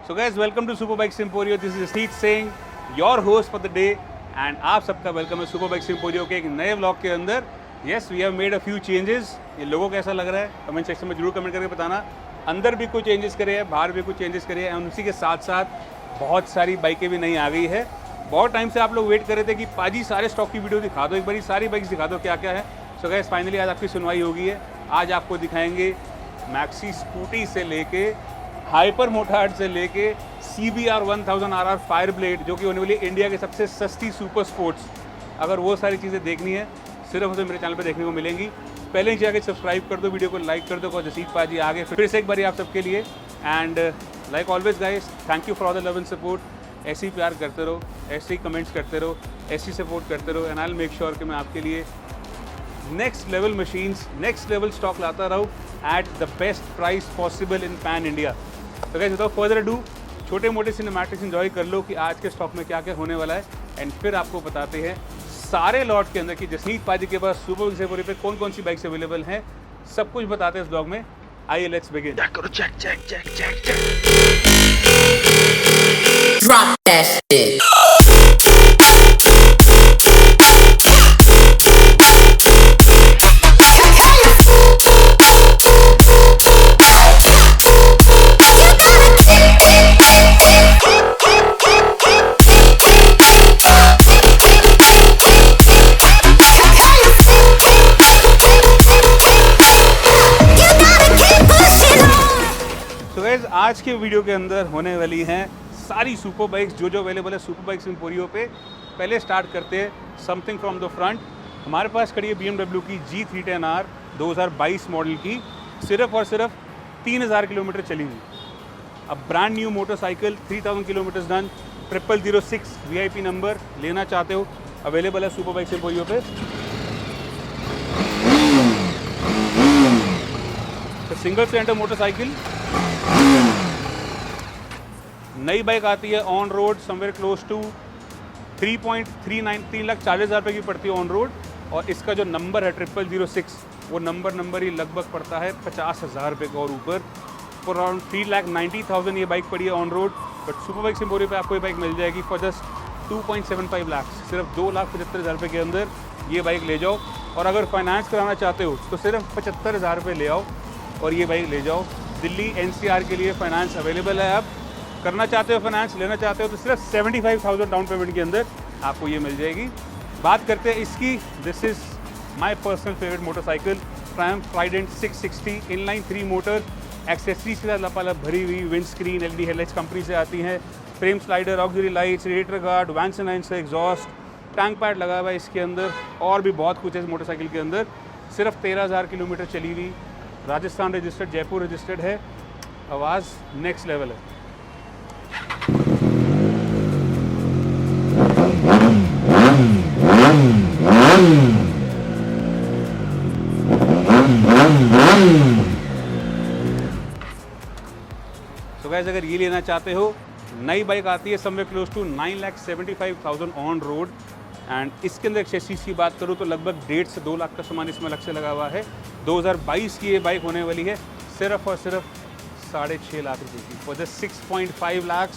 So guys, welcome to Super Bikes Emporio. This is Steve Singh, your host for the day, and आप सबका welcome है Super Bikes Emporio के एक नए vlog के अंदर. Yes, we have made a few changes. ये लोगों को कैसा लग रहा है कमेंट सेक्शन में जरूर कमेंट करके बताना. अंदर भी कुछ चेंजेस करे हैं, बाहर भी कुछ चेंजेस करे हैं, और उसी के साथ साथ बहुत सारी बाइकें भी नई आ गई है. बहुत टाइम से आप लोग वेट कर रहे थे कि पाजी सारे स्टॉक की वीडियो दिखा दो, एक बारी सारी बाइक्स दिखा दो क्या क्या है. सो गाइस, फाइनली आज आपकी सुनवाई होगी है. आज आपको दिखाएंगे मैक्सी स्कूटी से लेके हाइपर मोटार्ड से लेके CBR 1000 RR फायर ब्लेड, जो कि होने वाली इंडिया की सबसे सस्ती सुपर स्पोर्ट्स. अगर वो सारी चीज़ें देखनी है सिर्फ उसे मेरे चैनल पे देखने को मिलेंगी. पहले नीचे आके सब्सक्राइब कर दो, वीडियो को लाइक कर दो. और जसीद पाजी आगे फिर से एक बारी आप सबके लिए. And like always guys, thank you for all the love and support. ऐसे ही प्यार करते रहो, ऐसे ही कमेंट्स करते रहो, ऐसे ही सपोर्ट करते रहो. And I will make sure कि मैं आपके लिए next level machines, next level stock लाता रहूँ at the best price possible in pan India. तो गाइस, विदाउट फर्दर अडू, छोटे मोटे सिनेमैटिक्स एंजॉय कर लो कि आज के स्टॉक में क्या क्या होने वाला है. एंड फिर आपको बताते हैं सारे लॉट के अंदर कि जसनीत पाजी के पास सुपर बाइक्स एम्पोरियो पे कौन कौन सी बाइक्स अवेलेबल हैं. सब कुछ बताते हैं इस ब्लॉग में. आइए let's begin. Drop that shit. आज के वीडियो के अंदर होने वाली हैं सारी सुपर बाइक्स जो अवेलेबल है सुपर बाइक्स एम्पोरियो पे. पहले स्टार्ट करते हैं समथिंग फ्रॉम द फ्रंट. हमारे पास खड़ी है BMW की G310R 2022 मॉडल की, सिर्फ और सिर्फ 3000 किलोमीटर चली हुई. अब brand new motorcycle, 3000 kilometre done, 0006 VIP number. लेना चाहते हो अवेलेबल है सुपर बाइक्स एम्पोरियो पे. सिंगल सिलेंडर मोटरसाइकिल, नई बाइक आती है on road somewhere close to 3,40,000 रुपये की पड़ती है ऑन रोड. और इसका जो नंबर है 0006, वो नंबर ही लगभग पड़ता है 50,000 रुपये का और ऊपर. फॉर अराउंड 3,90,000 ये बाइक पड़ी है on road. But super Bikes Emporio पे आपको ये बाइक मिल जाएगी फॉर जस्ट 2.75 लाख, सिर्फ 2,75,000 रुपये के अंदर ये बाइक ले जाओ. और अगर फाइनेंस कराना चाहते हो तो सिर्फ 75,000 रुपये ले आओ और ये बाइक ले जाओ. दिल्ली NCR के लिए फाइनेंस अवेलेबल है. आप करना चाहते हो फाइनेंस, लेना चाहते हो तो सिर्फ 75,000 डाउन पेमेंट के अंदर आपको ये मिल जाएगी. बात करते हैं इसकी. This is my personal favourite motorcycle, Triumph Trident 660 inline 3 motor. Accessories के साथ लपालप भरी हुई, wind screen LED headlights company से आती हैं, frame slider, auxiliary lights, radiator guard, Vance and से एग्जॉस्ट, टैंक पैड लगा हुआ है इसके अंदर. और भी बहुत कुछ है इस मोटरसाइकिल के अंदर. सिर्फ 13,000 किलोमीटर चली हुई, राजस्थान रजिस्टर्ड, जयपुर रजिस्टर्ड है. आवाज़ नेक्स्ट लेवल है. तो गाइस, अगर ये लेना चाहते हो, नई बाइक आती है somewhere close to 9,75,000 on road. And इसके अंदर एक्सेसरीज की बात करूँ तो लगभग 1.5 से 2 लाख का सामान इसमें अलग से लगा हुआ है. 2022 की ये बाइक होने वाली है सिर्फ और सिर्फ 6.5 लाख रुपये की, for just 6.5 lakh.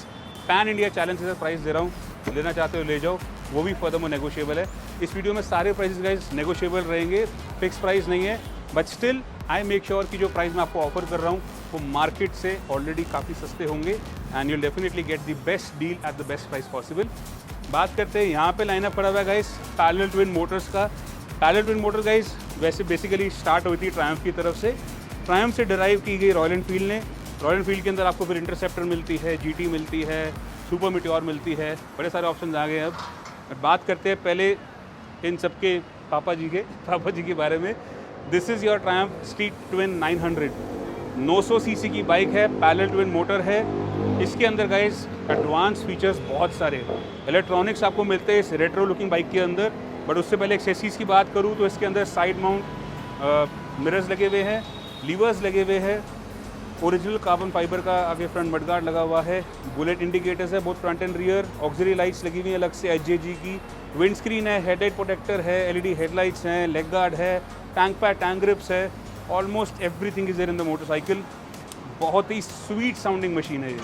Pan India challenge के साथ प्राइस दे रहा हूँ. लेना चाहते हो ले जाओ, वो भी फर्दर में नेगोशिएबल है. इस वीडियो में सारे प्राइसेस गाइस नेगोशिएबल रहेंगे, फिक्स प्राइस नहीं है. But still I make sure कि जो प्राइस मैं आपको ऑफर कर रहा हूँ वो मार्केट से ऑलरेडी काफ़ी सस्ते होंगे. And you'll definitely get the best deal at the best price possible. बात करते हैं यहाँ पे लाइनअप पड़ा हुआ है गाइस पैरेलल ट्विन मोटर्स का. पैरेलल ट्विन मोटर गाइस वैसे बेसिकली स्टार्ट हुई थी ट्रायम्फ की तरफ से. ट्रायम्फ से डिराइव की गई रॉयल एनफील्ड ने. रॉयल एनफील्ड के अंदर आपको फिर इंटरसेप्टर मिलती है, GT मिलती है, सुपर मीटियोर मिलती है, बड़े सारे ऑप्शन आ गए. अब बात करते हैं पहले इन सबके पापा जी के बारे में. This is your Triumph street twin 900, 900 cc की बाइक है, पैरेलल ट्विन मोटर है. इसके अंदर गाइस एडवांस फीचर्स बहुत सारे, इलेक्ट्रॉनिक्स आपको मिलते हैं इस रेट्रो लुकिंग बाइक के अंदर. बट उससे पहले एक्सेसरीज की बात करूँ तो इसके अंदर साइड माउंट मिरर्स लगे हुए हैं, लीवर्स लगे हुए हैं, ओरिजिनल कार्बन फाइबर का आगे फ्रंट मडगार्ड लगा हुआ है, बुलेट इंडिकेटर्स है both front and rear, auxiliary lights लगी हुई है अलग से HJG की, विंड स्क्रीन है, हेडलाइट प्रोटेक्टर है, LED हेडलाइट्स हैं, लेग गार्ड है, टैंक पैड, टैंक ग्रिप्स है. Almost everything is there in the motorcycle. बहुत ही स्वीट साउंडिंग मशीन है ये.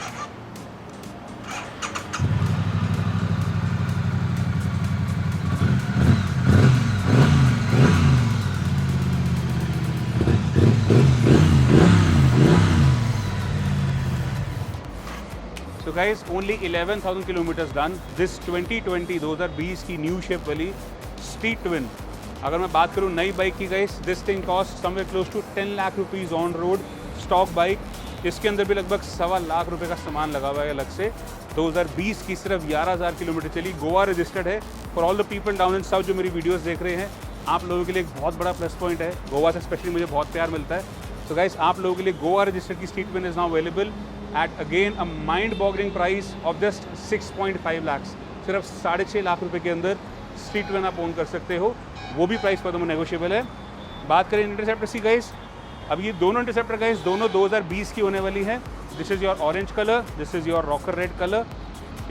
So guys only 11,000 kilometres done. This 2020 की न्यू शेप वाली स्ट्रीट ट्विन, अगर मैं बात करूँ नई बाइक की guys, this thing cost somewhere close to 10 lakh rupees on road, stock bike. इसके अंदर भी लगभग 1.25 लाख रुपए का सामान लगा हुआ है अलग से। 2020 की सिर्फ 11,000 किलोमीटर चली, गोवा रजिस्टर्ड है। For all the people down in south जो मेरी वीडियोस देख रहे हैं, आप लोगों के लिए एक बहुत बड़ा प्लस पॉइंट है। गोवा से स्पेशली मुझे बहुत प्यार मिलता है। तो गाइस आप लोगों के लिए गोवा रजिस्टर्ड की street twin is now available at again a mind boggling price of just 6.5 lakh. सिर्फ 6.5 लाख रुपये के अंदर स्ट्रीट ट्विन आप ओन कर सकते हो, वो भी प्राइस पर नेगोशिएबल है। बात करें इंटरसेप्टर की गाइस, अब ये दोनों इंटरसेप्टर गाइस दोनों 2020 की होने वाली है। This is your orange colour, this is your rocker red colour.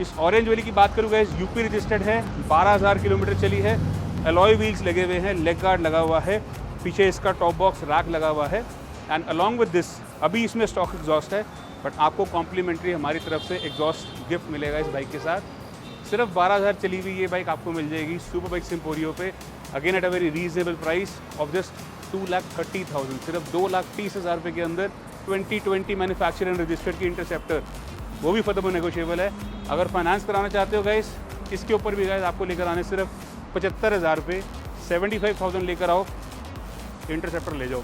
इस ऑरेंज वाली की बात करूँ गाइस, यूपी रजिस्टर्ड है, 12,000 किलोमीटर चली है, अलॉय व्हील्स लगे हुए हैं, लेग गार्ड लगा हुआ है, पीछे इसका टॉप बॉक्स रैक लगा हुआ है। एंड अलॉन्ग विद दिस अभी इसमें स्टॉक एग्जॉस्ट है, बट आपको कॉम्प्लीमेंट्री हमारी तरफ से एग्जॉस्ट गिफ्ट मिलेगा इस बाइक के साथ। सिर्फ 12,000 चली हुई ये बाइक आपको मिल जाएगी सुपर बाइक एम्पोरियो पे, again at a very reasonable price of just 2,30,000। सिर्फ 2,30,000 रुपये के अंदर 2020 मैन्युफैक्चर एंड रजिस्टर्ड की इंटरसेप्टर, वो भी फर्दर नेगोशिएबल है। अगर फाइनेंस कराना चाहते हो गाइस, इसके ऊपर भी गाइस आपको लेकर आने सिर्फ 75,000 रुपये, 75,000 लेकर आओ, इंटरसेप्टर ले जाओ।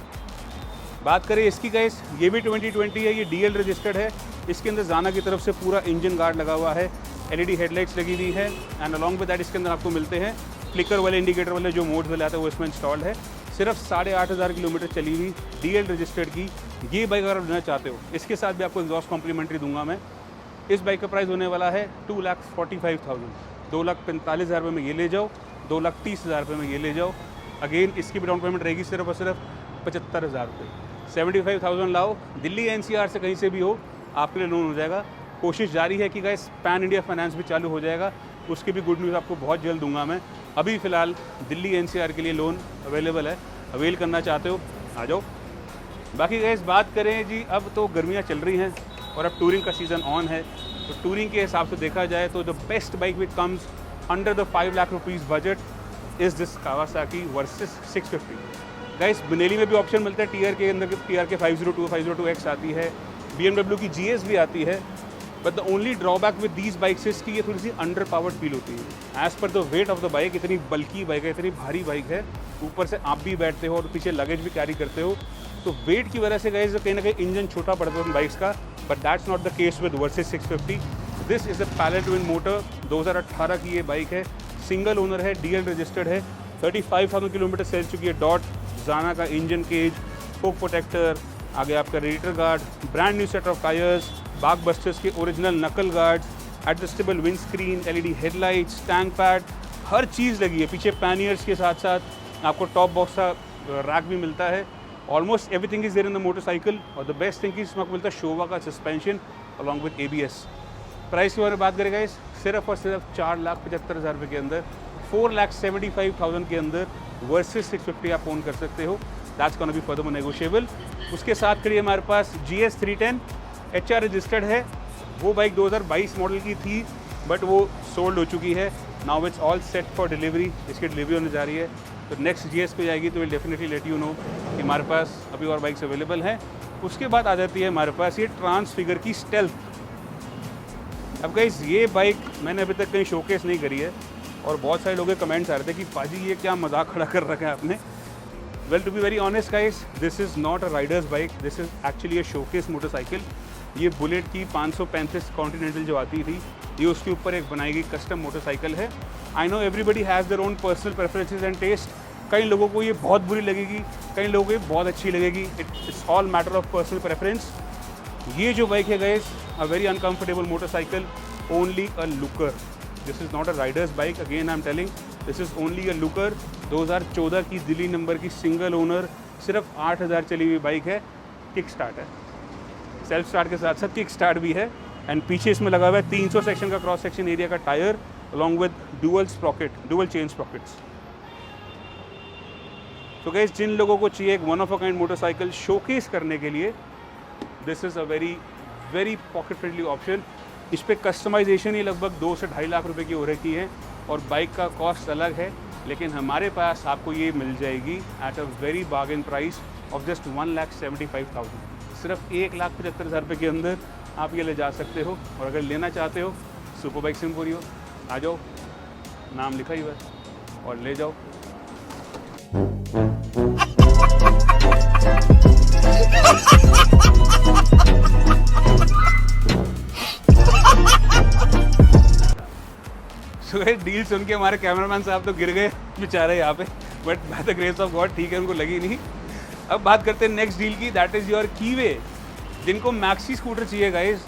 बात करें इसकी गाइस, ये भी 2020 है, ये DL रजिस्टर्ड है। इसके अंदर जाना की तरफ से पूरा इंजन गार्ड लगा हुआ है, LED हेडलाइट्स लगी हुई है, एंड अलॉन्ग विद दैट इसके अंदर आपको मिलते हैं फ्लिकर वाले इंडिकेटर वाले जो मोड्स वाले आते हैं, वो इसमें इंस्टॉल्ड है। सिर्फ 8,500 किलोमीटर चली हुई DL रजिस्टर्ड की ये बाइक अगर आप लेना चाहते हो, इसके साथ भी आपको एग्जॉस्ट कॉम्प्लीमेंट्री दूंगा मैं। इस बाइक का प्राइस होने वाला है 2,45,000। 2,45,000 रुपये में ये ले जाओ, 2,30,000 रुपये में ये ले जाओ। अगेन इसकी भी डाउन पेमेंट रहेगी सिर्फ और सिर्फ 75,000 रुपये। 75,000 लाओ, दिल्ली NCR से कहीं से भी हो, आपके लिए लोन हो जाएगा। कोशिश जारी है कि गाइस पैन इंडिया फाइनेंस भी चालू हो जाएगा, उसकी भी गुड न्यूज़ आपको बहुत जल्द दूंगा मैं। अभी फ़िलहाल दिल्ली NCR के लिए लोन अवेलेबल है, अवेल करना चाहते हो आ जाओ। बाकी गाइस बात करें जी, अब तो गर्मियाँ चल रही हैं और अब टूरिंग का सीज़न ऑन है, तो टूरिंग के हिसाब से देखा जाए तो the best bike which comes under the 5 lakh rupees budget is this Kawasaki versus 650। Guys बनेली में भी ऑप्शन मिलता है, TR के अंदर TR के 502, 502X आती है, BMW की GS भी आती है। But the only drawback with these bikes is कि ये थोड़ी सी अंडर पावर्ड फील होती है। As per the weight of the bike, इतनी बल्की बाइक है, इतनी भारी बाइक है, ऊपर से आप भी बैठते हो और पीछे लगेज भी कैरी करते हो, तो वेट की वजह से गाइस कहीं ना कहीं इंजन छोटा पड़ता है उन बाइक्स का। But that's not the case with versus 650। This is a parallel twin motor, 2018 की ये बाइक है, सिंगल ओनर है, DL रजिस्टर्ड है, 35,000 किलोमीटर चल चुकी है। डॉट जाना का इंजन केज, फोक प्रोटेक्टर, आगे आपका radiator guard, brand new set of tyres, Barkbusters के original knuckle guards, adjustable wind screen, LED headlights, tank pad, हर चीज़ लगी है। पीछे पैनियर्स के साथ साथ आपको टॉप बॉक्स का रैक भी मिलता है। Almost everything is there in the motorcycle, और द बेस्ट थिंग इसमें आपको मिलता है शोवा का suspension along with ABS। Price के बारे में बात करें गाइस, सिर्फ और सिर्फ 4,75,000 रुपये के अंदर, 4,75,000 के अंदर वर्सेस 650 आप ओन कर सकते हो। That's gonna be further negotiable. उसके साथ खड़ी हमारे पास GS 310 HR रजिस्टर्ड है। वो बाइक 2022 मॉडल की थी, बट वो सोल्ड हो चुकी है। Now it's all set for delivery, इसकी डिलीवरी होने जा रही है, तो नेक्स्ट GS पे जाएगी तो will definitely let you know कि हमारे पास अभी और बाइक्स अवेलेबल हैं। उसके बाद आ जाती है हमारे पास ये ट्रांसफिगर की स्टेल्थ। अब गाइस ये बाइक मैंने अभी तक कहीं शोकेस नहीं करी है, और बहुत सारे लोगों के कमेंट्स आ रहे थे कि पाजी ये क्या मजाक खड़ा कर रखा है आपने। Well to be very honest guys, this is not a rider's bike, this is actually a showcase motorcycle. ये बुलेट की 535 कॉन्टिनेंटल जो आती थी, ये उसके ऊपर एक बनाई गई कस्टम मोटरसाइकिल है। I know everybody has their own personal preferences and taste. कई लोगों को ये बहुत बुरी लगेगी, कई लोगों को ये बहुत अच्छी लगेगी। It's all matter of personal preference. ये जो बाइक है guys, a very uncomfortable motorcycle, only a looker. This is not a rider's bike, again I am telling, this is only a looker. 2014 की दिल्ली नंबर की single owner, सिर्फ 8,000 चली हुई bike है, kick start है, सेल्फ स्टार्ट के साथ साथ किक स्टार्ट भी है। एंड पीछे इसमें लगा हुआ है 300 सेक्शन का क्रॉस सेक्शन एरिया का tyre, along with dual chain स्प्रॉकेट्स। तो गाइस जिन लोगों को चाहिए एक one of a kind motorcycle showcase करने के लिए, this is a very pocket friendly option. इस पर कस्टमाइजेशन ही लगभग 2 से 2.5 लाख रुपए की हो रखी है, और बाइक का कॉस्ट अलग है, लेकिन हमारे पास आपको ये मिल जाएगी at a very bargain price of just 1,75,000। सिर्फ 1,75,000 रुपये के अंदर आप ये ले जा सकते हो। और अगर लेना चाहते हो सुपर बाइक्स एम्पोरियो, आ जाओ, नाम लिखा ही हुआ है और ले जाओ। डील सुन के हमारे कैमरामैन साहब तो गिर गए बेचारे यहाँ पे, but by the grace of God ठीक है, उनको लगी नहीं। अब बात करते हैं नेक्स्ट डील की, दैट इज़ योर कीवे। जिनको मैक्सी स्कूटर चाहिए गाइस,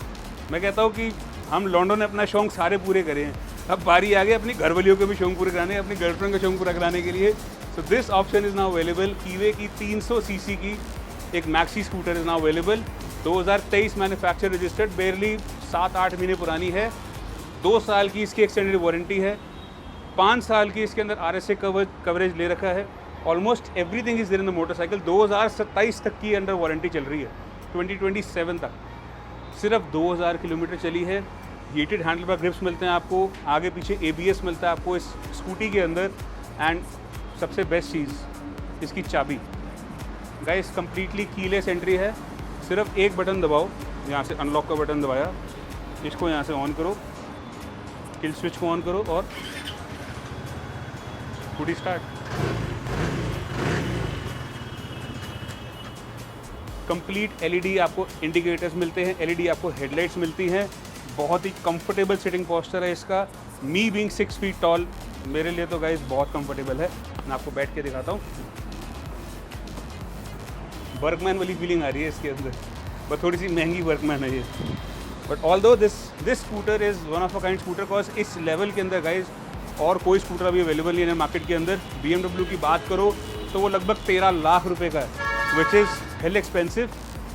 मैं कहता हूँ कि हम लॉन्डो ने अपना शौक सारे पूरे करे हैं, अब बारी आ गई अपनी घरवालियों के भी शौक पूरे कराने, अपनी गर्लफ्रेंड का शौक पूरा कराने के लिए। So this option is now available. Keeway की 300 सीसी की एक maxi scooter is now available. 2023 manufacture registered, barely 7-8 महीने पुरानी है। 2 साल की इसकी एक्सटेंडेड वारंटी है, 5 साल की इसके अंदर RSA कवरेज ले रखा है। Almost everything is there in the motorcycle. 2027 तक की अंडर वारंटी चल रही है, 2027 तक। सिर्फ 2000 किलोमीटर चली है। हीटेड हैंडल बार ग्रिप्स मिलते हैं आपको, आगे पीछे ABS मिलता है आपको इस स्कूटी के अंदर। एंड सबसे बेस्ट चीज़ इसकी चाबी गाइस, कम्प्लीटली कीलेस एंट्री है। सिर्फ एक बटन दबाओ, यहाँ से अनलॉक का बटन दबाया, इसको यहाँ से ऑन करो, किल स्विच को ऑन करो और स्कूटी स्टार्ट। कंप्लीट LED आपको इंडिकेटर्स मिलते हैं, LED आपको हेडलाइट्स मिलती हैं। बहुत ही कंफर्टेबल सिटिंग पोस्चर है इसका। मी बीइंग 6 फीट टॉल, मेरे लिए तो गाइस बहुत कंफर्टेबल है। मैं आपको बैठ के दिखाता हूँ, वर्कमैन वाली फीलिंग आ रही है इसके अंदर, बट थोड़ी सी महंगी वर्कमैन है ये। But although this scooter is one of a kind scooter, because इस लेवल के अंदर गाइज और कोई स्कूटर अभी अवेलेबल नहीं है मार्केट के अंदर। BMW की बात करो तो वो लगभग 13 लाख रुपए का है, विच इज़ हेल एक्सपेंसिव।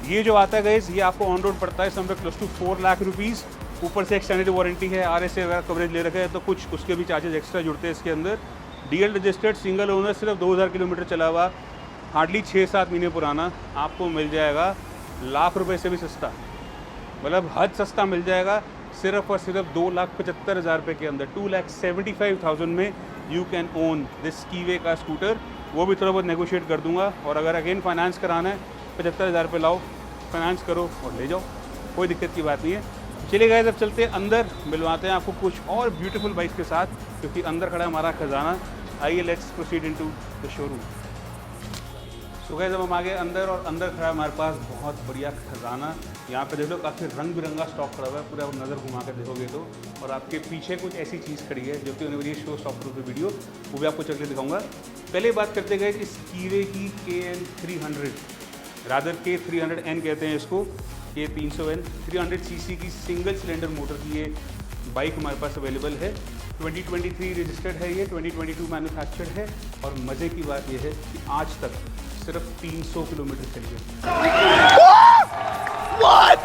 ये जो आता है गाइज, ये आपको ऑन रोड पड़ता है somewhere close to 4 lakh rupees. ऊपर से एक्सटेंडेड वारंटी है, RSA वगैरह कवरेज ले रखा है, तो कुछ उसके भी चार्जेस एक्स्ट्रा जुड़ते हैं इसके अंदर। DL रजिस्टर्ड, सिंगल ओनर, सिर्फ 2000 किलोमीटर चला हुआ, हार्डली 6-7 महीने पुराना। आपको मिल जाएगा लाख रुपए से भी सस्ता, मतलब हद सस्ता मिल जाएगा, सिर्फ और सिर्फ 2,75,000 रुपये के अंदर। 2,75,000 में यू कैन ओन दिस कीवे का स्कूटर। वो भी थोड़ा बहुत नेगोशिएट कर दूंगा। और अगर अगेन फाइनेंस कराना है, 75,000 रुपये लाओ, फाइनेंस करो और ले जाओ, कोई दिक्कत की बात नहीं है। चलिए गाइस, अब चलते हैं अंदर, मिलवाते हैं आपको कुछ और ब्यूटीफुल बाइक्स के साथ, क्योंकि अंदर खड़ा है हमारा खजाना। आइए let's proceed into the showroom. So guys, अब हम आ गए अंदर, और अंदर खड़ा है हमारे पास बहुत बढ़िया खजाना। यहाँ पे देख लो, काफ़ी रंग बिरंगा स्टॉक खड़ा हुआ है, पूरा नज़र घुमा कर देखोगे तो। और आपके पीछे कुछ ऐसी चीज़ खड़ी है जो कि होने वाली है शो स्टॉक थ्रू वीडियो, वो भी आपको चल के दिखाऊंगा। पहले बात करते गए इस कीवे की KN300, रादर K300N कहते हैं इसको, K300N 300 सीसी की सिंगल सिलेंडर मोटर की ये बाइक हमारे पास अवेलेबल है। 2023 रजिस्टर्ड है ये, 2022 मैन्युफैक्चर्ड है। और मज़े की बात यह है कि आज तक सिर्फ 300 किलोमीटर चली है। What?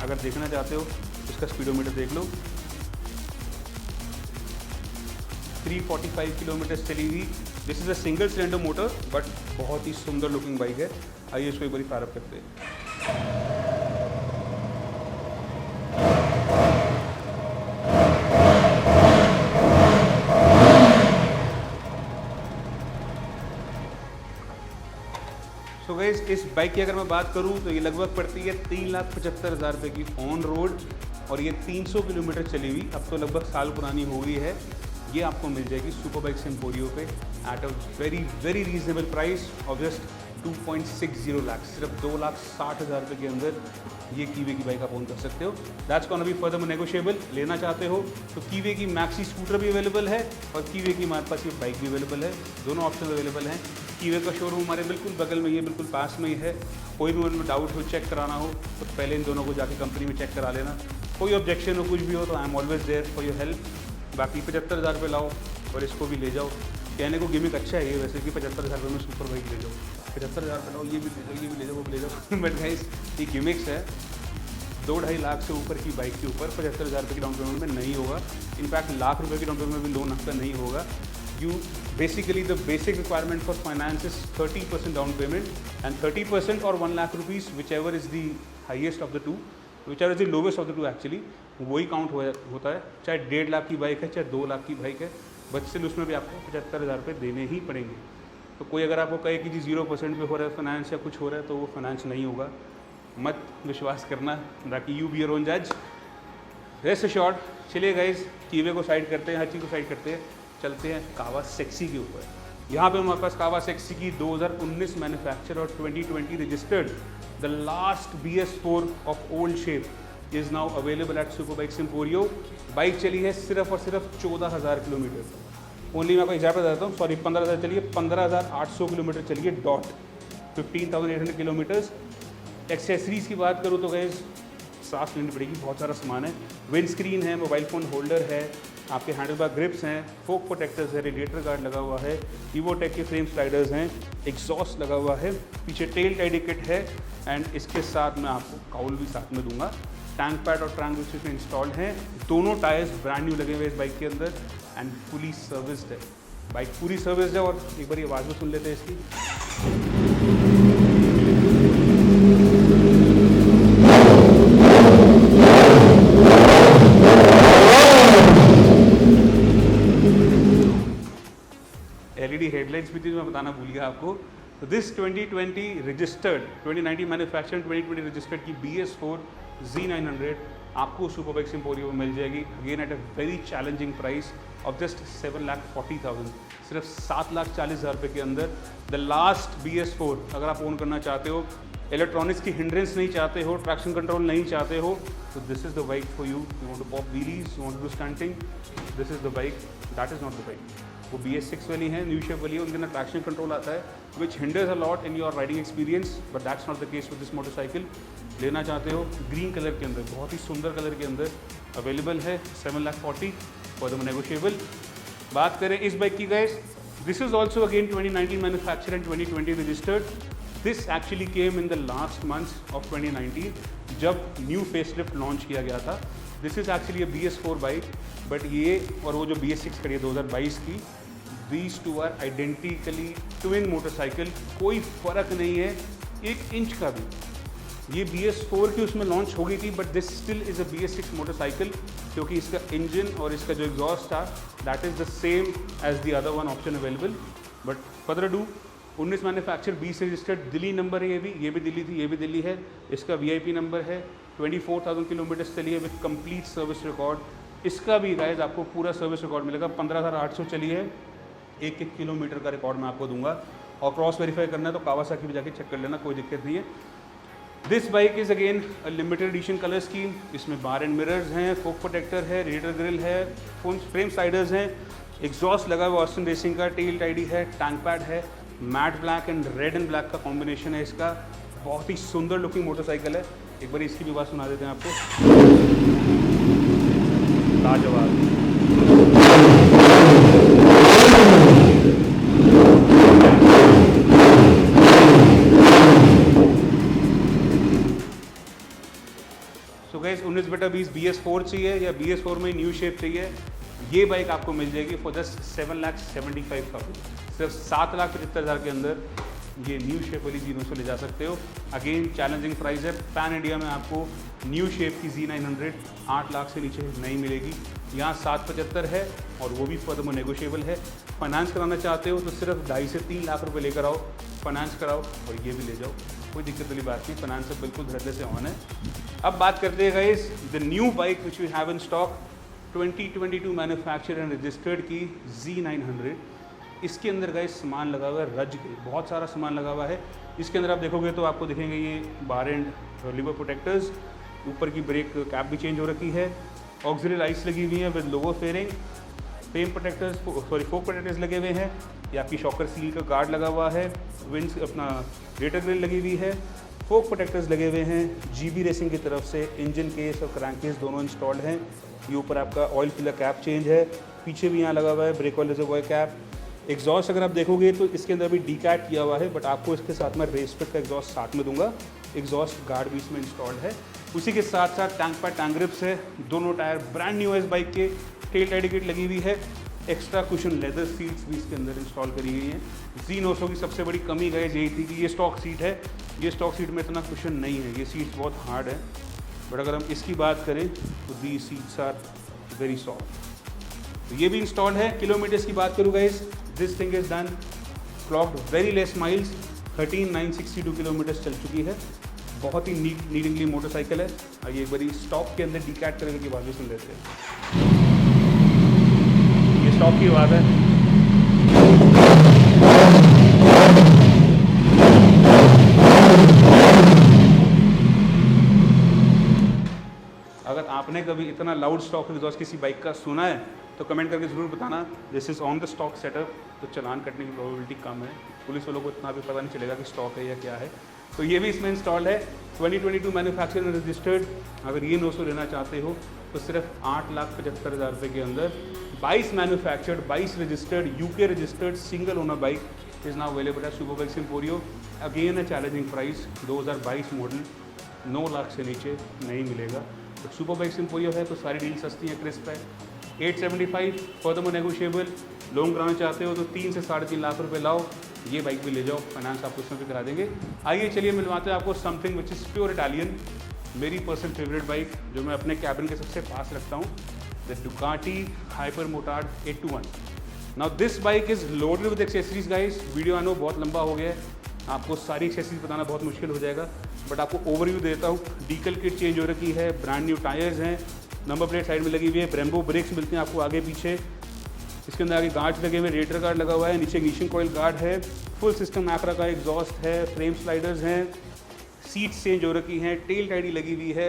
अगर देखना चाहते हो इसका स्पीडोमीटर देख लो, 345 किलोमीटर चली हुई। This is a single cylinder motor, but बहुत ही सुंदर लुकिंग बाइक है। आइए इसको एक बार फायर अप करते हैं। तो गाइस, इस बाइक की अगर मैं बात करूं तो ये लगभग पड़ती है 3,75,000 रुपये की ऑन रोड, और ये 300 किलोमीटर चली हुई, अब तो लगभग साल पुरानी हो गई है। ये आपको मिल जाएगी सुपर बाइक्स एम्पोरियो पे at a very reasonable price of just 2.60 lakh, सिर्फ 2,60,000 रुपये के अंदर ये कीवे की बाइक आप ओन कर सकते हो। That's gonna be further negotiable. लेना चाहते हो तो कीवे की मैक्सी स्कूटर भी अवेलेबल है, और कीवे की हमारे पास ये बाइक भी अवेलेबल है, दोनों ऑप्शन अवेलेबल हैं। कीवे का शोरूम हमारे बिल्कुल बगल में, ये बिल्कुल पास में ही है। कोई भी उनमें डाउट हो, चेक कराना हो, तो पहले इन दोनों को जाके कंपनी में चेक करा लेना। कोई ऑब्जेक्शन हो, कुछ भी हो, तो I am always there for your help. बाकी 75,000 रुपये लाओ और इसको भी ले जाओ। कहने को गिमिक अच्छा है ये वैसे कि 75,000 रुपये में सुपर बाइक ले जाओ, 75,000 रुपये लाओ, ये भी ले जाओ, ये भी ले जाओ, वो भी ले जाओ। बट गाइस, ये गिमिक्स है। 2-2.5 लाख से ऊपर की बाइक के ऊपर 75,000 रुपये की डाउन पेमेंट में नहीं होगा। इनफैक्ट लाख रुपये की डाउन पेमेंट में भी लोन आपका नहीं होगा। You basically, the basic requirement for finance is 30% down payment, and 30% or 1 lakh rupees, whichever is the highest of the two, whichever is the lowest of the two actually, वही count होता है। चाहे 1.5 लाख की bike है, चाहे 2 लाख की bike है, but still उसमें भी आपको 75,000 रुपये देने ही पड़ेंगे। तो कोई अगर आपको कहे कि जी 0% पे हो रहा है फाइनेंस या कुछ हो रहा है तो वो फाइनेंस नहीं होगा, मत विश्वास करना, बाकी यू बी योर ओन जज। Rest assured. चलिए गाइस, कीवे को साइड करते हैं, हर चीज़ को साइड करते हैं, चलते हैं कावासाकी के ऊपर। यहाँ पे हमारे पास कावासाकी की 2019 मैन्युफैक्चर और 2020 registered the last BS4 of old shape is now available at super Bikes Emporio. Bike चली है सिर्फ और सिर्फ 14,000 किलोमीटर। ओनली मैं आपको एग्जाम्पल बताता हूँ, सॉरी 15,000 चलिए, 15,800 किलोमीटर चलिए डॉट, 15,800 किलोमीटर्स। एक्सेसरीज़ की बात करूँ तो गाइस सांस लेनी पड़ेगी, बहुत सारा सामान है। विंड स्क्रीन है, मोबाइल फ़ोन होल्डर है, आपके हैंडल बार ग्रिप्स हैं, फोक प्रोटेक्टर्स है, रेडिएटर गार्ड लगा हुआ है, ईवोटेक के फ्रेम स्लाइडर्स हैं, एग्जॉस्ट लगा हुआ है, पीछे टेल टाइडी किट है एंड इसके साथ मैं आपको काउल भी साथ में दूंगा। टैंक पैड और ट्रैंक विच में इंस्टॉल्ड हैं। दोनों टायर्स ब्रांड न्यू लगे हुए इस बाइक के अंदर एंड फुली सर्विस्ड है। बाइक पूरी सर्विस्ड है और एक बार ये आवाज़ में सुन लेते हैं इसकी। LED हेडलाइट्स भी थी, मैं बताना भूल गया आपको। तो दिस 2020 रजिस्टर्ड, 2019 मैन्युफैक्चर 2020 रजिस्टर्ड की BS4 Z900 आपको सुपर बाइक्स एम्पोरियो में मिल जाएगी, again at a very challenging price of just 7,40,000, सिर्फ 7,40,000 रुपये के अंदर। द लास्ट BS4 अगर आप ओन करना चाहते हो, इलेक्ट्रॉनिक्स की हिंड्रेंस नहीं चाहते हो, ट्रैक्शन कंट्रोल नहीं चाहते हो, तो this is the bike for you. You want to pop wheelies, you want to do stunting, this is the bike, that is not the bike. वो BS6 वाली है, न्यू शेप वाली है, उनके अंदर ट्रैक्शन कंट्रोल आता है which hinders a lot in your riding experience, but that's not the case with this motorcycle. लेना चाहते हो ग्रीन कलर के अंदर, बहुत ही सुंदर कलर के अंदर अवेलेबल है, 7,40,000 फॉर द नेगोशिएबल। बात करें इस बाइक की guys, this is also again 2019 manufacture and 2020 registered. This actually came in the last months of 2019 जब न्यू फेसलिफ्ट लॉन्च किया गया था। This is actually a BS4 bike, but ये और वो जो BS6 खड़ी है 2022 की, these two are identically twin motorcycle, कोई फ़र्क नहीं है 1 इंच का भी। ये BS4 की उसमें लॉन्च हो गई थी, but this still is a BS6 motorcycle, क्योंकि इसका इंजन और इसका जो एग्जॉस्ट था that is the same as the other one option available. But further to, 19 manufacture 20 registered, Delhi number है, ये भी दिल्ली थी, ये भी दिल्ली है। इसका VIP नंबर है, 24,000 किलोमीटर्स चली है विद कंप्लीट सर्विस रिकॉर्ड। इसका भी गाइस आपको पूरा सर्विस रिकॉर्ड मिलेगा, 15,800 चली है, 1-1 किलोमीटर का रिकॉर्ड मैं आपको दूंगा। और क्रॉस वेरीफाई करना है तो कावासाकी भी जाके चेक कर लेना, कोई दिक्कत नहीं है। This bike is again limited edition colour scheme. इसमें बार एंड मिरर्स हैं, फोक प्रोटेक्टर है, रेडिएटर ग्रिल है, फ्रेम स्लाइडर्स हैं, एग्जॉस्ट लगा हुआ ऑस्टिन रेसिंग का, टेल टाइडी है, टैंक पैड है, matte black and red and black का कॉम्बिनेशन है इसका। बहुत ही सुंदर लुकिंग मोटरसाइकिल है। एक बार इसकी भी बात सुना देते हैं आपको, लाजवाब। सो गाइस 19/20 BS4 चाहिए या BS4 में न्यू शेप चाहिए, ये बाइक आपको मिल जाएगी फॉर जस्ट 7,75,000, सिर्फ 7,75,000 के अंदर ये न्यू शेप वाली Z900 ले जा सकते हो। अगेन चैलेंजिंग प्राइस है, पैन इंडिया में आपको न्यू शेप की Z900 8 लाख से नीचे नहीं मिलेगी। यहाँ 775 है और वो भी फर्दर नेगोशिएबल है। फाइनेंस कराना चाहते हो तो सिर्फ 2.5 से 3 लाख रुपए लेकर आओ, फाइनेंस कराओ और ये भी ले जाओ, कोई दिक्कत वाली बात नहीं, फाइनेंस से बिल्कुल धड़ल्ले से ऑन है। अब बात करते हैं guys the new bike which we have in stock, 2022 manufacture and registered की Z900। इसके अंदर गाइस सामान लगा हुआ है रज के, बहुत सारा सामान लगा हुआ है। इसके अंदर आप देखोगे तो आपको दिखेंगे ये बार एंड लीवर प्रोटेक्टर्स, ऊपर की ब्रेक कैप भी चेंज हो रखी है, ऑक्सिलरी लाइट्स लगी हुई हैं with logo fairing, frame protectors fork protectors लगे हुए हैं, ये आपकी शॉकर सील का गार्ड लगा हुआ है, विंड्स अपना रेडिएटर ग्रिल लगी हुई है, फोक प्रोटेक्टर्स लगे हुए हैं, GB रेसिंग की तरफ से इंजन केस और क्रैंक केस दोनों इंस्टॉल्ड हैं। ये ऊपर आपका ऑयल फिलर कैप चेंज है, पीछे भी यहाँ लगा हुआ है brake oil reservoir cap. Exhaust अगर आप देखोगे तो इसके अंदर भी डीकैट किया हुआ है, बट आपको इसके साथ में रेसपेक्ट का एग्जॉस्ट साथ में दूंगा, एग्जॉस्ट गार्ड भी इसमें इंस्टॉल्ड है। उसी के साथ साथ टैंक पैड टैंक ग्रिप्स है, दोनों टायर ब्रांड न्यू है इस बाइक के, टेल टाइडी किट लगी हुई है, एक्स्ट्रा कुशन लेदर सीट्स भी इसके अंदर इंस्टॉल करी गई हैं। Z900 की सबसे बड़ी कमी गाइस यही थी कि ये स्टॉक सीट है, ये स्टॉक सीट में इतना कुशन नहीं है, ये सीट्स बहुत हार्ड है। बट अगर हम इसकी बात करें तो दी सीट्स आर वेरी सॉफ्ट, तो ये भी इंस्टॉल्ड है। किलोमीटर्स की बात करूँ guys, this thing is done clogged very less miles, 13,962 kilometre चल चुकी है। बहुत ही नीडिंगली मोटरसाइकिल है। आइए एक बारी स्टॉक के अंदर डीकैट करने की बात भी सुन लेते हैं। ये स्टॉक की बात है। अगर आपने कभी इतना लाउड स्टॉक एग्जॉस्ट किसी बाइक का सुना है तो कमेंट करके ज़रूर बताना। This is on the stock setup, तो चलान कटने की प्रोबेबिलिटी कम है। पुलिस वालों को इतना भी पता नहीं चलेगा कि स्टॉक है या क्या है। तो ये भी इसमें इंस्टॉल्ड है। 2022 मैन्युफैक्चर एंड रजिस्टर्ड। अगर ये 900 लेना चाहते हो तो सिर्फ 8,75,000 रुपये के अंदर 22 manufactured, 22 registered, UK registered single owner bike is now available at super Bikes Emporio. Again a challenging price, 2022 model, 9 lakh से नीचे नहीं मिलेगा। बट सुपर बाइक्स एम्पोरियो है तो सारी डील सस्ती है, क्रिस्प है। 875 फर्दरमोर नेगोशिएबल। लोन कराना चाहते हो तो 3 से 3.5 लाख रुपए लाओ, ये बाइक भी ले जाओ, फाइनेंस आपको उसमें भी करा देंगे। आइए चलिए मिलवाते हैं आपको something which is pure Italian, मेरी पर्सनल फेवरेट बाइक जो मैं अपने कैबिन के सबसे पास रखता हूँ, the Ducati hyper motard 821। Now this bike is loaded with accessories guys. Video I know बहुत लंबा हो गया है, आपको सारी एक्सेसरीज बताना बहुत मुश्किल हो जाएगा, बट आपको ओवरव्यू देता हूँ। डीकल किट चेंज हो रखी है, ब्रांड न्यू टायर्स हैं, नंबर प्लेट साइड में लगी हुई है, ब्रेम्बो ब्रेक्स मिलते हैं आपको आगे पीछे। इसके अंदर आगे गार्ड्स लगे हुए, रेडिएटर गार्ड लगा हुआ है, नीचे इग्निशन कॉइल गार्ड है, फुल सिस्टम मैक्रा का एग्जॉस्ट है, फ्रेम स्लाइडर्स हैं, सीट्स चेंज हो रखी हैं, टेल टाइडी लगी हुई है,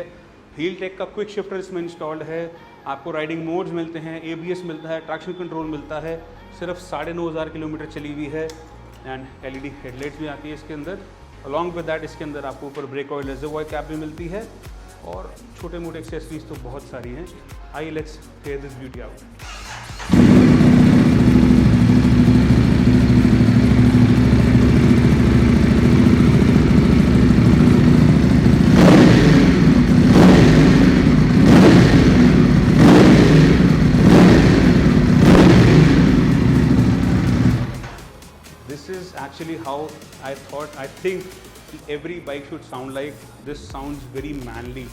व्हील टेक का क्विक शिफ्टर इसमें इंस्टॉल्ड है, आपको राइडिंग मोड्स मिलते हैं, ABS मिलता है, ट्रैक्शन कंट्रोल मिलता है, सिर्फ 9,500 किलोमीटर चली हुई है, एंड LED हेडलाइट्स भी आती है इसके अंदर। अलॉन्ग विद दैट इसके अंदर आपको ऊपर ब्रेक ऑयल रिजर्वॉयर कैप भी मिलती है, और छोटे मोटे एक्सेसरीज तो बहुत सारी हैं। आइए let's tear this beauty out. This is actually how I think every bike should sound like. This sounds very manly.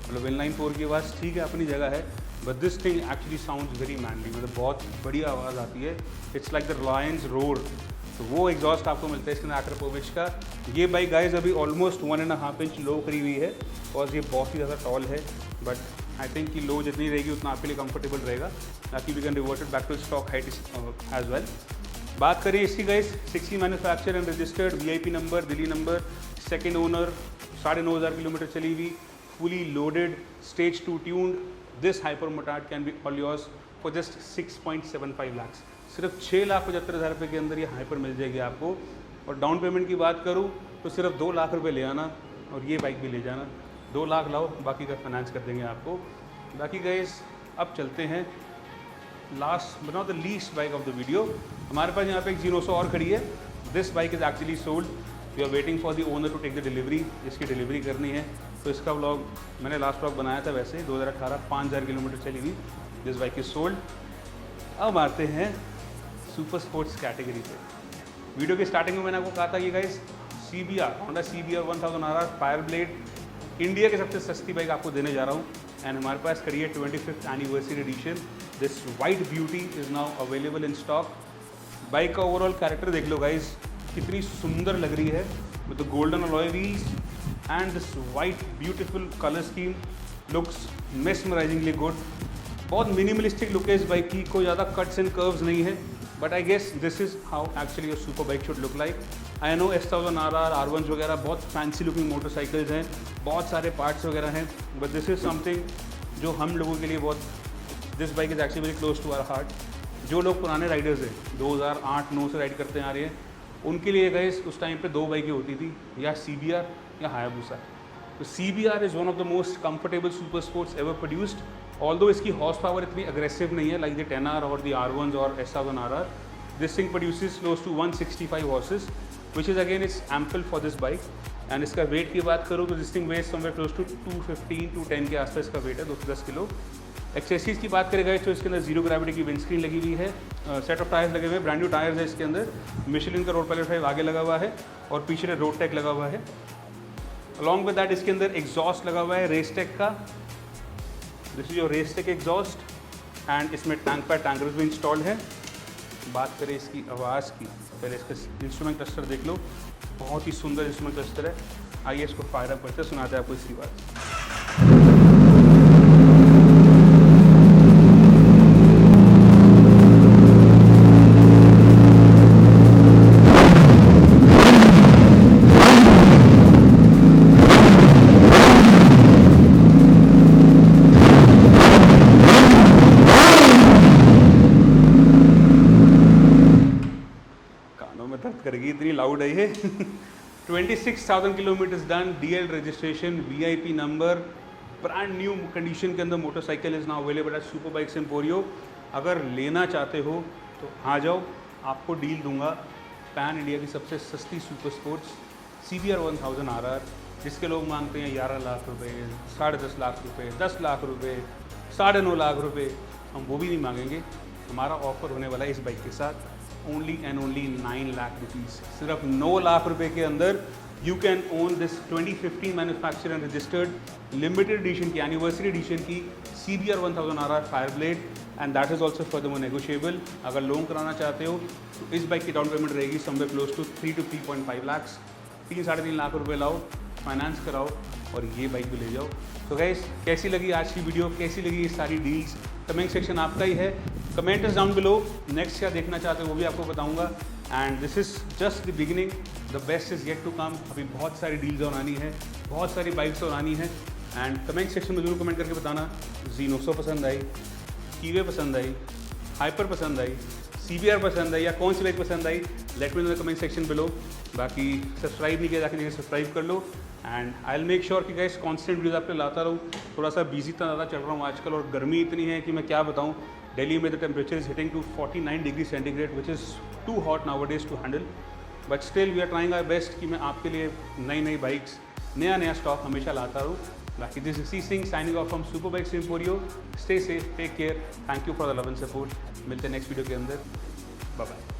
मतलब इनलाइन 4 की आवाज़ ठीक है अपनी जगह है, but this thing actually sounds very manly, मतलब बहुत बढ़िया आवाज़ आती है। It's like the lion's roar. तो वो एग्जॉस्ट आपको मिलता है इसके अंदर Akrapovic का। ये बाइक गाइज अभी ऑलमोस्ट 1.5 इंच लो करी हुई है, बिकॉज ये बहुत ही ज़्यादा टॉल है, बट आई थिंक कि लो जितनी रहेगी उतना आपके लिए कंफर्टेबल रहेगा, ताकि we can revert it back to stock height as well. बात करें इसकी guys, 60 manufacture and registered, VIP number, Delhi number, second owner, 9,500 kilometre चली हुई, fully loaded, stage 2 tuned. This hyper motard can be all yours for just 6.75 lakh. सिर्फ 6,75,000 रुपये के अंदर ये हाइपर मिल जाएगी आपको। और डाउन पेमेंट की बात करूँ तो सिर्फ 2 लाख रुपये ले आना और ये बाइक भी ले जाना। 2 लाख लाओ, बाकी का फाइनेंस कर देंगे आपको। बाकी गाइस अब चलते हैं last but not the least bike of the video. हमारे पास यहाँ पे एक G900 और खड़ी है। This bike is actually sold, we are waiting for the owner to take the delivery. इसकी डिलीवरी करनी है, तो इसका व्लॉग मैंने लास्ट व्लॉग बनाया था वैसे 2018, 5,000 किलोमीटर चली हुई। This bike is sold. अब आते हैं सुपर स्पोर्ट्स कैटेगरी पे। वीडियो की स्टार्टिंग में मैंने आपको कहा था कि guys CBR, Honda CBR 1000RR fire blade, India की सबसे सस्ती बाइक आपको देने जा रहा हूँ। एंड हमारे पास खड़ी है 25th anniversary edition. This white beauty is now available in stock. Bike का ओवरऑल कैरेक्टर देख लो गाइज, कितनी सुंदर लग रही है with the golden alloy wheels and this white beautiful colour scheme looks mesmerisingly good. बहुत मिनिमलिस्टिक लुक है इस बाइक की, कोई ज़्यादा कट्स एंड कर्व्स नहीं है, but I guess this is how actually a super bike should look like. I know S1000RR, R1s वगैरह बहुत फैंसी लुकिंग मोटरसाइकिल्स हैं, बहुत सारे पार्ट्स वगैरह हैं, बट दिस इज़ समथिंग जो हम लोगों के लिए बहुत, this bike is actually very close to our heart. जो लोग पुराने राइडर्स हैं, 2008-9 से राइड करते आ रहे हैं, उनके लिए गाइस उस टाइम पे 2 बाइकें होती थी, या CBR या Hayabusa। तो CBR is one of the most comfortable super sports ever produced, although इसकी हॉर्स पावर इतनी अग्रेसिव नहीं है लाइक द 10R और द R1s और S1000RR। This thing produces close to 165 horses which is again it's ample for this bike. And इसका weight की बात करूँ तो this thing weight somewhere close to 215-210 के आसपास इसका वेट है, 210 किलो। एक्सेसरीज की बात करें गाइस तो इसके अंदर जीरो ग्रेविटी की विंडस्क्रीन लगी हुई है, सेट ऑफ टायर्स लगे हुए हैं, ब्रांड न्यू टायर्स है इसके अंदर, मिशेलिन का रोड पायलट 5 आगे लगा हुआ है और पीछे रोड टेक लगा हुआ है। अलॉन्ग विद दैट इसके अंदर एग्जॉस्ट लगा हुआ है रेस टेक का, this is your race tech exhaust, and इसमें टैंक पैड टैंकर्स भी इंस्टॉल्ड है। बात करें इसकी आवाज़ की, पहले इसका इंस्ट्रूमेंट क्लस्टर देख लो, बहुत ही सुंदर इंस्ट्रूमेंट क्लस्टर है। आइए इसको फायर अप करते सुनाते हैं आपको इसकी बात। दर्द करेगी, इतनी लाउड है ये। 26,000 kilometres done, DL registration, VIP number, brand new condition के अंदर motorcycle is now available at super Bikes Emporio. अगर लेना चाहते हो तो आ जाओ, आपको डील दूंगा। पैन इंडिया की सबसे सस्ती सुपर स्पोर्ट्स CBR 1000 RR, जिसके लोग मांगते हैं 11 लाख रुपए, 10.5 लाख रुपए, 10 लाख रुपए, 9.5 लाख रुपए, हम वो भी नहीं मांगेंगे। हमारा ऑफर होने वाला है इस बाइक के साथ only and only 9 lakh rupees. सिर्फ 9 लाख रुपए के अंदर you can own this 2015 manufacture and registered limited edition की, एनिवर्सरी एडिशन की CBR 1000 RR Fireblade, and that is also furthermore negotiable. अगर लोन कराना चाहते हो तो इस बाइक की डाउन पेमेंट रहेगी somewhere close to 3 to 3.5 lakh. 3-3.5 lakh रुपए लाओ, फाइनेंस कराओ और ये बाइक भी ले जाओ। तो गाइस, कैसी लगी आज की वीडियो, कैसी लगी ये सारी डील्स, कमेंट सेक्शन आपका ही है। Comment is down below. Next क्या देखना चाहते हो वो भी आपको बताऊंगा। And this is just the beginning, the best is yet to come. अभी बहुत सारी डील्स और आनी है, बहुत सारी बाइक्स और आनी है। एंड कमेंट सेक्शन में जरूर कमेंट करके बताना Xenopso पसंद आई, कीवे पसंद आई, हाइपर पसंद आई, CBR पसंद आई, या कौन सी बाइक पसंद आई। Let me know the comment section below. बाकी सब्सक्राइब नहीं किया जाके सब्सक्राइब कर लो। And I will make sure कि गाइस कॉन्स्टेंट वीडियोज आपको लाता रहूँ। थोड़ा सा बिजी इतना ज़्यादा चल रहा हूँ आजकल, और गर्मी इतनी है कि मैं क्या बताऊँ। दिल्ली में the temperature is hitting to 49 degree centigrade, which is too hot nowadays to handle. But still we are trying our best कि मैं आपके लिए नई नई बाइक्स, नया स्टॉक हमेशा लाता रहूँ। बाकी this is Singh signing off from Super Bikes Emporio. Stay safe, take care, thank you for the love and support. मिलते हैं नेक्स्ट वीडियो के अंदर। Bye bye.